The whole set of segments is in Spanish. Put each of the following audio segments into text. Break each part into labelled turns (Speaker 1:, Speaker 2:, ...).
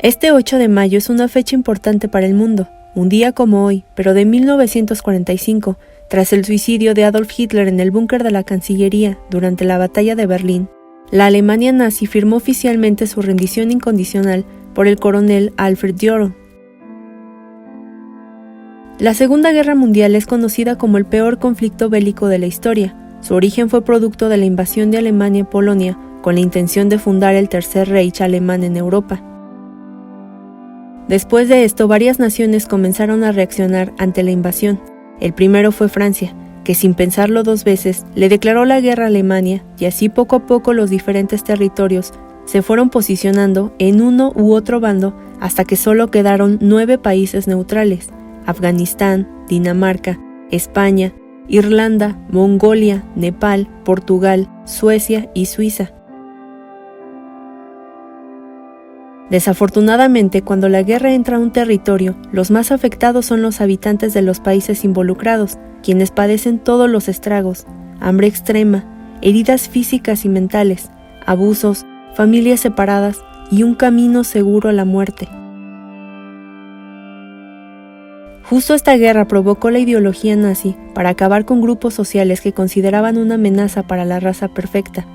Speaker 1: Este 8 de mayo es una fecha importante para el mundo, un día como hoy, pero de 1945, tras el suicidio de Adolf Hitler en el búnker de la Cancillería durante la Batalla de Berlín. La Alemania nazi firmó oficialmente su rendición incondicional por el coronel Alfred Dürr. La Segunda Guerra Mundial es conocida como el peor conflicto bélico de la historia. Su origen fue producto de la invasión de Alemania a Polonia con la intención de fundar el Tercer Reich alemán en Europa. Después de esto, varias naciones comenzaron a reaccionar ante la invasión. El primero fue Francia, que sin pensarlo dos veces le declaró la guerra a Alemania, y así poco a poco los diferentes territorios se fueron posicionando en uno u otro bando hasta que solo quedaron 9 países neutrales: Afganistán, Dinamarca, España, Irlanda, Mongolia, Nepal, Portugal, Suecia y Suiza. Desafortunadamente, cuando la guerra entra a un territorio, los más afectados son los habitantes de los países involucrados, quienes padecen todos los estragos: hambre extrema, heridas físicas y mentales, abusos, familias separadas y un camino seguro a la muerte. Justo esta guerra provocó la ideología nazi para acabar con grupos sociales que consideraban una amenaza para la raza perfecta.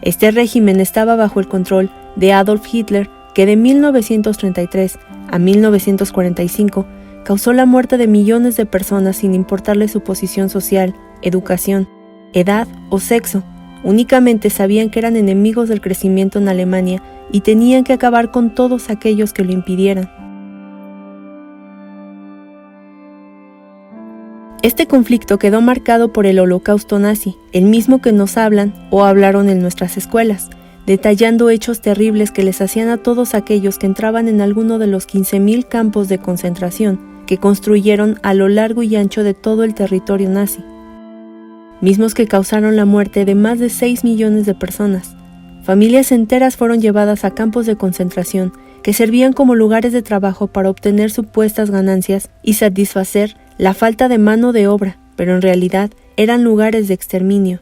Speaker 1: Este régimen estaba bajo el control de Adolf Hitler, que de 1933 a 1945 causó la muerte de millones de personas sin importarle su posición social, educación, edad o sexo. Únicamente sabían que eran enemigos del crecimiento en Alemania y tenían que acabar con todos aquellos que lo impidieran. Este conflicto quedó marcado por el Holocausto nazi, el mismo que nos hablan o hablaron en nuestras escuelas, detallando hechos terribles que les hacían a todos aquellos que entraban en alguno de los 15.000 campos de concentración que construyeron a lo largo y ancho de todo el territorio nazi, mismos que causaron la muerte de más de 6 millones de personas. Familias enteras fueron llevadas a campos de concentración que servían como lugares de trabajo para obtener supuestas ganancias y satisfacer la falta de mano de obra, pero en realidad eran lugares de exterminio.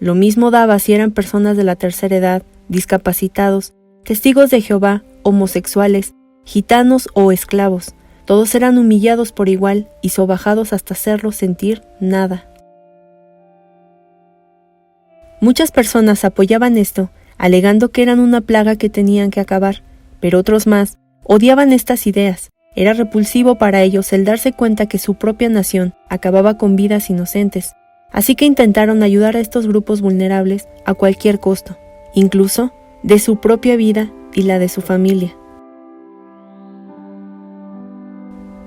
Speaker 1: Lo mismo daba si eran personas de la tercera edad, discapacitados, testigos de Jehová, homosexuales, gitanos o esclavos. Todos eran humillados por igual y sobajados hasta hacerlos sentir nada. Muchas personas apoyaban esto, alegando que eran una plaga que tenían que acabar, pero otros más odiaban estas ideas. Era repulsivo para ellos el darse cuenta que su propia nación acababa con vidas inocentes. Así que intentaron ayudar a estos grupos vulnerables a cualquier costo, incluso de su propia vida y la de su familia.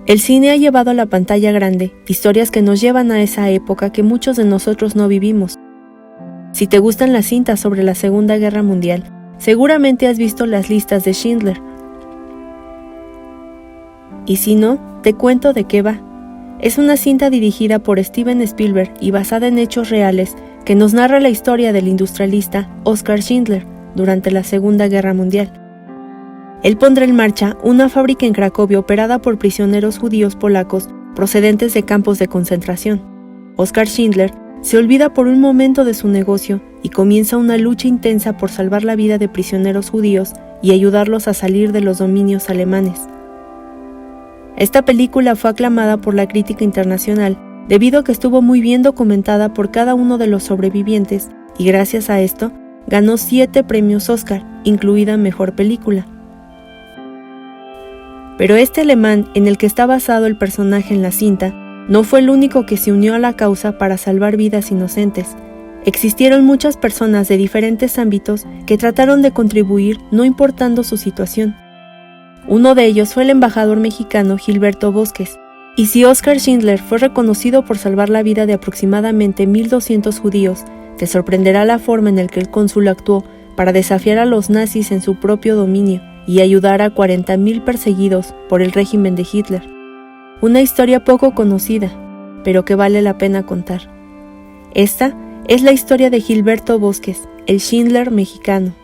Speaker 1: El cine ha llevado a la pantalla grande historias que nos llevan a esa época que muchos de nosotros no vivimos. Si te gustan las cintas sobre la Segunda Guerra Mundial, seguramente has visto las listas de Schindler. Y si no, te cuento de qué va. Es una cinta dirigida por Steven Spielberg y basada en hechos reales que nos narra la historia del industrialista Oskar Schindler durante la Segunda Guerra Mundial. Él pondrá en marcha una fábrica en Cracovia operada por prisioneros judíos polacos procedentes de campos de concentración. Oskar Schindler se olvida por un momento de su negocio y comienza una lucha intensa por salvar la vida de prisioneros judíos y ayudarlos a salir de los dominios alemanes. Esta película fue aclamada por la crítica internacional debido a que estuvo muy bien documentada por cada uno de los sobrevivientes y gracias a esto ganó 7 premios Oscar, incluida Mejor Película. Pero este alemán en el que está basado el personaje en la cinta no fue el único que se unió a la causa para salvar vidas inocentes. Existieron muchas personas de diferentes ámbitos que trataron de contribuir no importando su situación. Uno de ellos fue el embajador mexicano Gilberto Bosques, y si Oskar Schindler fue reconocido por salvar la vida de aproximadamente 1.200 judíos, te sorprenderá la forma en la que el cónsul actuó para desafiar a los nazis en su propio dominio y ayudar a 40.000 perseguidos por el régimen de Hitler. Una historia poco conocida, pero que vale la pena contar. Esta es la historia de Gilberto Bosques, el Schindler mexicano.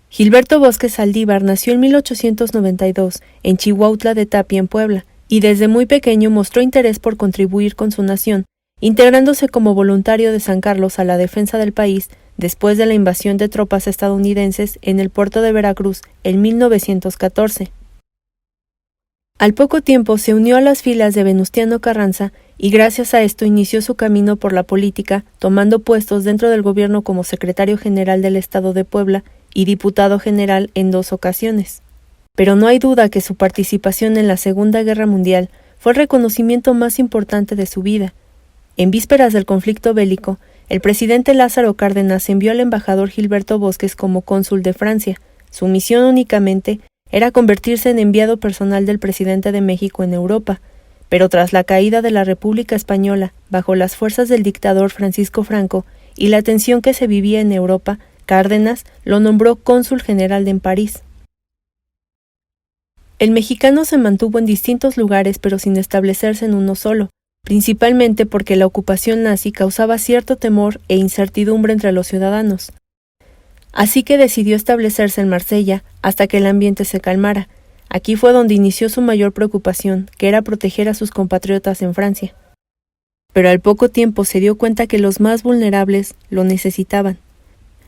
Speaker 1: Gilberto Bosques Saldívar nació en 1892 en Chihuautla de Tapia, en Puebla, y desde muy pequeño mostró interés por contribuir con su nación, integrándose como voluntario de San Carlos a la defensa del país después de la invasión de tropas estadounidenses en el puerto de Veracruz en 1914. Al poco tiempo se unió a las filas de Venustiano Carranza y gracias a esto inició su camino por la política, tomando puestos dentro del gobierno como secretario general del Estado de Puebla y diputado general en 2 ocasiones. Pero no hay duda que su participación en la Segunda Guerra Mundial fue el reconocimiento más importante de su vida. En vísperas del conflicto bélico, el presidente Lázaro Cárdenas envió al embajador Gilberto Bosques como cónsul de Francia. Su misión únicamente era convertirse en enviado personal del presidente de México en Europa, pero tras la caída de la República Española bajo las fuerzas del dictador Francisco Franco y la tensión que se vivía en Europa, Cárdenas lo nombró cónsul general en París. El mexicano se mantuvo en distintos lugares pero sin establecerse en uno solo, principalmente porque la ocupación nazi causaba cierto temor e incertidumbre entre los ciudadanos. Así que decidió establecerse en Marsella hasta que el ambiente se calmara. Aquí fue donde inició su mayor preocupación, que era proteger a sus compatriotas en Francia. Pero al poco tiempo se dio cuenta que los más vulnerables lo necesitaban.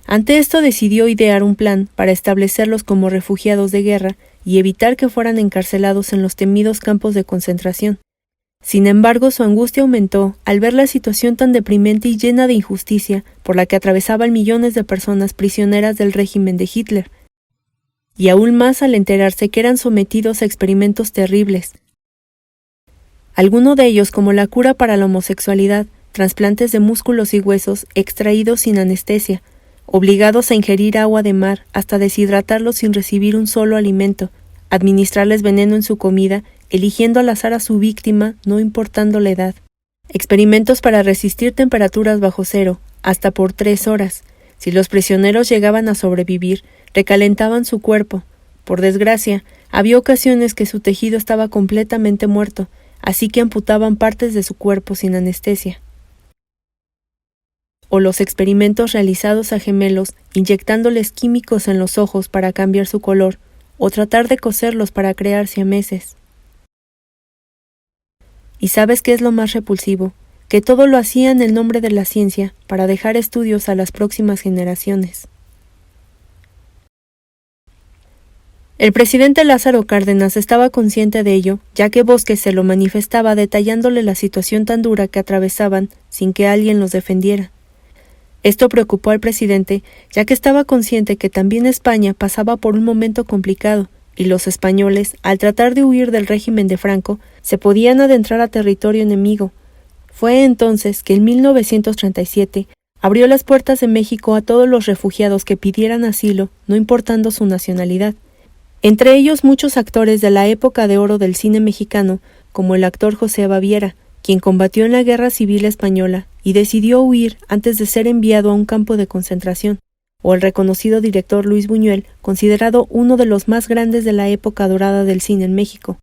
Speaker 1: Ante esto decidió idear un plan para establecerlos como refugiados de guerra y evitar que fueran encarcelados en los temidos campos de concentración. Sin embargo, su angustia aumentó al ver la situación tan deprimente y llena de injusticia por la que atravesaban millones de personas prisioneras del régimen de Hitler, y aún más al enterarse que eran sometidos a experimentos terribles. Algunos de ellos, como la cura para la homosexualidad, trasplantes de músculos y huesos extraídos sin anestesia, obligados a ingerir agua de mar hasta deshidratarlos sin recibir un solo alimento, administrarles veneno en su comida, eligiendo al azar a su víctima, no importando la edad. Experimentos para resistir temperaturas bajo cero, hasta por 3 horas. Si los prisioneros llegaban a sobrevivir, recalentaban su cuerpo. Por desgracia, había ocasiones que su tejido estaba completamente muerto, así que amputaban partes de su cuerpo sin anestesia. O los experimentos realizados a gemelos, inyectándoles químicos en los ojos para cambiar su color, o tratar de coserlos para crear siameses. ¿Y sabes qué es lo más repulsivo? Que todo lo hacía en el nombre de la ciencia, para dejar estudios a las próximas generaciones. El presidente Lázaro Cárdenas estaba consciente de ello, ya que Bosques se lo manifestaba detallándole la situación tan dura que atravesaban sin que alguien los defendiera. Esto preocupó al presidente, ya que estaba consciente que también España pasaba por un momento complicado, y los españoles, al tratar de huir del régimen de Franco, se podían adentrar a territorio enemigo. Fue entonces que en 1937 abrió las puertas de México a todos los refugiados que pidieran asilo, no importando su nacionalidad. Entre ellos muchos actores de la época de oro del cine mexicano, como el actor José Baviera, quien combatió en la Guerra Civil Española y decidió huir antes de ser enviado a un campo de concentración, o el reconocido director Luis Buñuel, considerado uno de los más grandes de la época dorada del cine en México.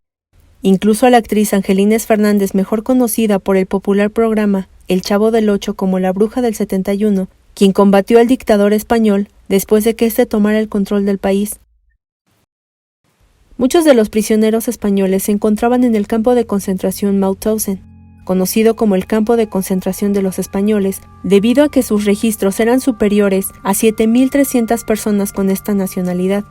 Speaker 1: Incluso a la actriz Angelines Fernández, mejor conocida por el popular programa El Chavo del Ocho como la Bruja del 71, quien combatió al dictador español después de que éste tomara el control del país. Muchos de los prisioneros españoles se encontraban en el campo de concentración Mauthausen, conocido como el campo de concentración de los españoles, debido a que sus registros eran superiores a 7.300 personas con esta nacionalidad.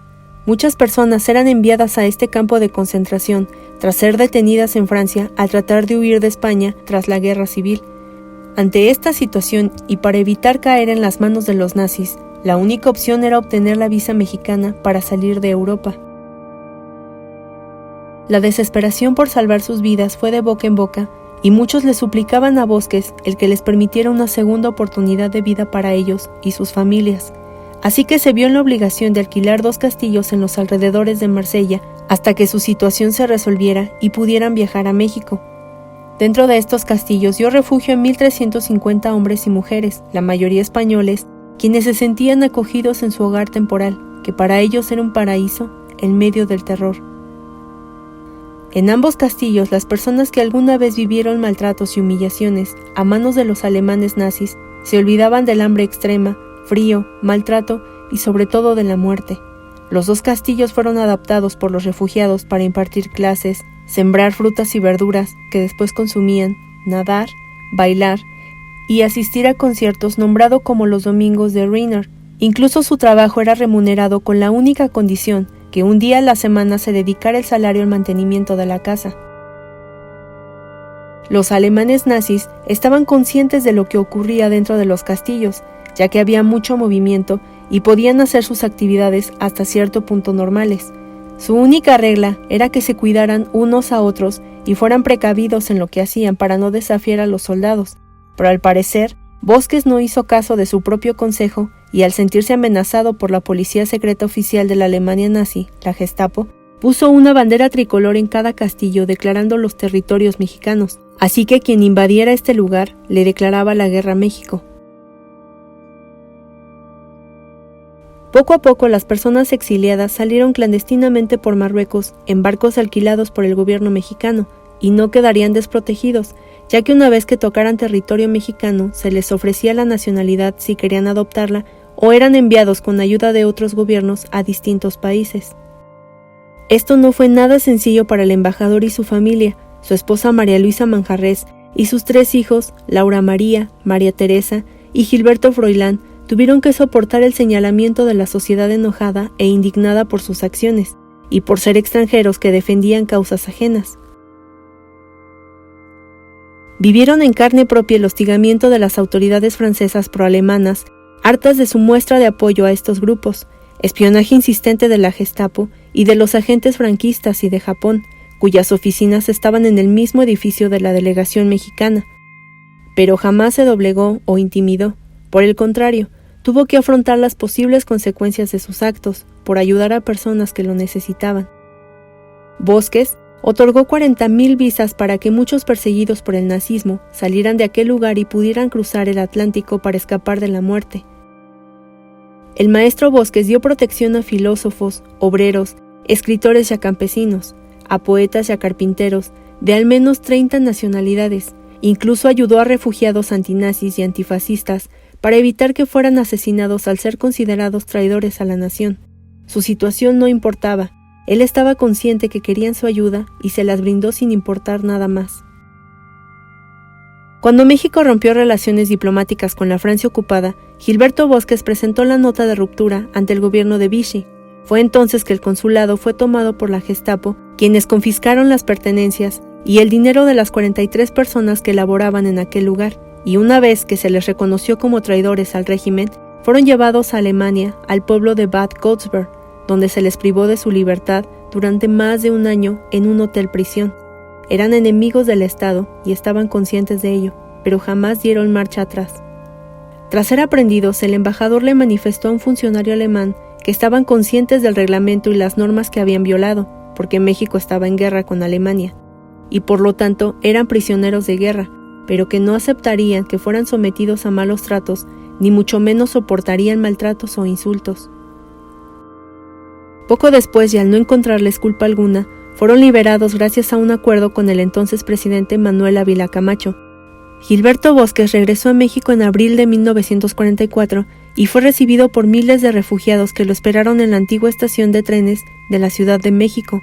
Speaker 1: Muchas personas eran enviadas a este campo de concentración tras ser detenidas en Francia al tratar de huir de España tras la Guerra Civil. Ante esta situación y para evitar caer en las manos de los nazis, la única opción era obtener la visa mexicana para salir de Europa. La desesperación por salvar sus vidas fue de boca en boca, y muchos le suplicaban a Bosques el que les permitiera una segunda oportunidad de vida para ellos y sus familias. Así que se vio en la obligación de alquilar 2 castillos en los alrededores de Marsella hasta que su situación se resolviera y pudieran viajar a México. Dentro de estos castillos dio refugio a 1.350 hombres y mujeres, la mayoría españoles, quienes se sentían acogidos en su hogar temporal, que para ellos era un paraíso en medio del terror. En ambos castillos, las personas que alguna vez vivieron maltratos y humillaciones a manos de los alemanes nazis se olvidaban del hambre extrema, frío, maltrato y sobre todo de la muerte. Los 2 castillos fueron adaptados por los refugiados para impartir clases, sembrar frutas y verduras que después consumían, nadar, bailar y asistir a conciertos nombrado como los domingos de Rainer. Incluso su trabajo era remunerado con la única condición que un día a la semana se dedicara el salario al mantenimiento de la casa. Los alemanes nazis estaban conscientes de lo que ocurría dentro de los castillos, ya que había mucho movimiento y podían hacer sus actividades hasta cierto punto normales. Su única regla era que se cuidaran unos a otros y fueran precavidos en lo que hacían para no desafiar a los soldados, pero al parecer, Bosques no hizo caso de su propio consejo y al sentirse amenazado por la policía secreta oficial de la Alemania nazi, la Gestapo, puso una bandera tricolor en cada castillo declarando los territorios mexicanos, así que quien invadiera este lugar le declaraba la guerra a México. Poco a poco las personas exiliadas salieron clandestinamente por Marruecos en barcos alquilados por el gobierno mexicano y no quedarían desprotegidos, ya que una vez que tocaran territorio mexicano se les ofrecía la nacionalidad si querían adoptarla o eran enviados con ayuda de otros gobiernos a distintos países. Esto no fue nada sencillo para el embajador y su familia, su esposa María Luisa Manjarrés y sus 3 hijos, Laura María, María Teresa y Gilberto Froilán, tuvieron que soportar el señalamiento de la sociedad enojada e indignada por sus acciones, y por ser extranjeros que defendían causas ajenas. Vivieron en carne propia el hostigamiento de las autoridades francesas proalemanas, hartas de su muestra de apoyo a estos grupos, espionaje insistente de la Gestapo y de los agentes franquistas y de Japón, cuyas oficinas estaban en el mismo edificio de la delegación mexicana. Pero jamás se doblegó o intimidó. Por el contrario, tuvo que afrontar las posibles consecuencias de sus actos por ayudar a personas que lo necesitaban. Bosques otorgó 40,000 visas para que muchos perseguidos por el nazismo salieran de aquel lugar y pudieran cruzar el Atlántico para escapar de la muerte. El maestro Bosques dio protección a filósofos, obreros, escritores y a campesinos, a poetas y a carpinteros de al menos 30 nacionalidades. Incluso ayudó a refugiados antinazis y antifascistas para evitar que fueran asesinados al ser considerados traidores a la nación. Su situación no importaba. Él estaba consciente que querían su ayuda y se las brindó sin importar nada más. Cuando México rompió relaciones diplomáticas con la Francia ocupada, Gilberto Bosques presentó la nota de ruptura ante el gobierno de Vichy. Fue entonces que el consulado fue tomado por la Gestapo, quienes confiscaron las pertenencias y el dinero de las 43 personas que laboraban en aquel lugar, y una vez que se les reconoció como traidores al régimen, fueron llevados a Alemania, al pueblo de Bad Godesberg, donde se les privó de su libertad durante más de un año en un hotel-prisión. Eran enemigos del Estado y estaban conscientes de ello, pero jamás dieron marcha atrás. Tras ser aprendidos, el embajador le manifestó a un funcionario alemán que estaban conscientes del reglamento y las normas que habían violado, porque México estaba en guerra con Alemania, y por lo tanto eran prisioneros de guerra, pero que no aceptarían que fueran sometidos a malos tratos, ni mucho menos soportarían maltratos o insultos. Poco después, y al no encontrarles culpa alguna, fueron liberados gracias a un acuerdo con el entonces presidente Manuel Ávila Camacho. Gilberto Bosques regresó a México en abril de 1944 y fue recibido por miles de refugiados que lo esperaron en la antigua estación de trenes de la Ciudad de México.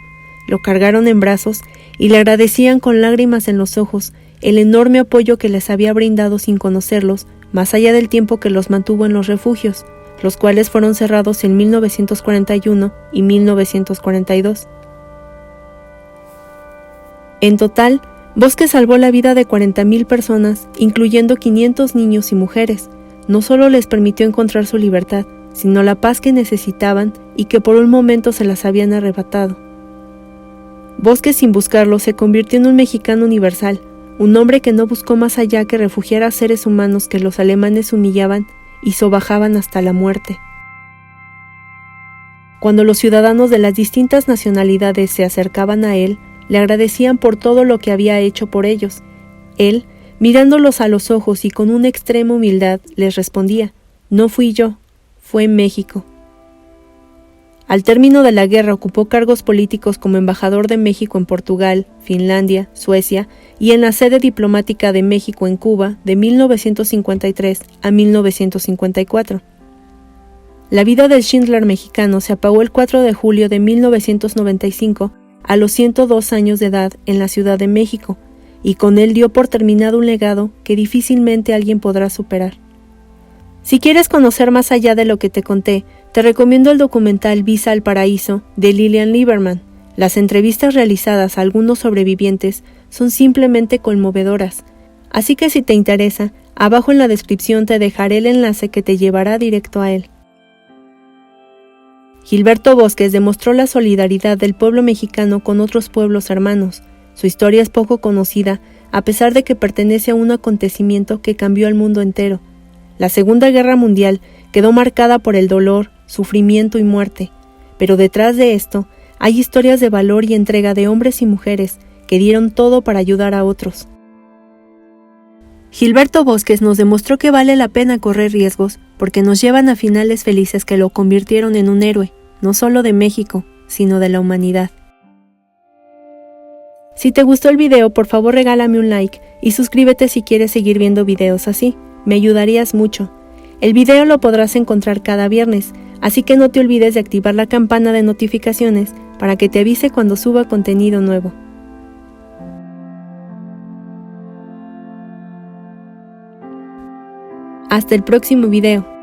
Speaker 1: Lo cargaron en brazos y le agradecían con lágrimas en los ojos el enorme apoyo que les había brindado sin conocerlos, más allá del tiempo que los mantuvo en los refugios, los cuales fueron cerrados en 1941 y 1942. En total, Bosques salvó la vida de 40,000 personas, incluyendo 500 niños y mujeres. No solo les permitió encontrar su libertad, sino la paz que necesitaban y que por un momento se las habían arrebatado. Bosques, sin buscarlo, se convirtió en un mexicano universal, un hombre que no buscó más allá que refugiar a seres humanos que los alemanes humillaban y sobajaban hasta la muerte. Cuando los ciudadanos de las distintas nacionalidades se acercaban a él, le agradecían por todo lo que había hecho por ellos. Él, mirándolos a los ojos y con una extrema humildad, les respondía: «No fui yo, fue México». Al término de la guerra ocupó cargos políticos como embajador de México en Portugal, Finlandia, Suecia y en la sede diplomática de México en Cuba de 1953 a 1954. La vida del Schindler mexicano se apagó el 4 de julio de 1995 a los 102 años de edad en la Ciudad de México. y con él dio por terminado un legado que difícilmente alguien podrá superar. Si quieres conocer más allá de lo que te conté, te recomiendo el documental Visa al Paraíso de Lillian Lieberman. Las entrevistas realizadas a algunos sobrevivientes son simplemente conmovedoras, así que si te interesa, abajo en la descripción te dejaré el enlace que te llevará directo a él. Gilberto Bosques demostró la solidaridad del pueblo mexicano con otros pueblos hermanos. Su historia es poco conocida, a pesar de que pertenece a un acontecimiento que cambió al mundo entero. La Segunda Guerra Mundial quedó marcada por el dolor, sufrimiento y muerte, pero detrás de esto hay historias de valor y entrega de hombres y mujeres que dieron todo para ayudar a otros. Gilberto Bosques nos demostró que vale la pena correr riesgos porque nos llevan a finales felices que lo convirtieron en un héroe, no solo de México, sino de la humanidad. Si te gustó el video, por favor regálame un like y suscríbete si quieres seguir viendo videos así, me ayudarías mucho. El video lo podrás encontrar cada viernes, así que no te olvides de activar la campana de notificaciones para que te avise cuando suba contenido nuevo. Hasta el próximo video.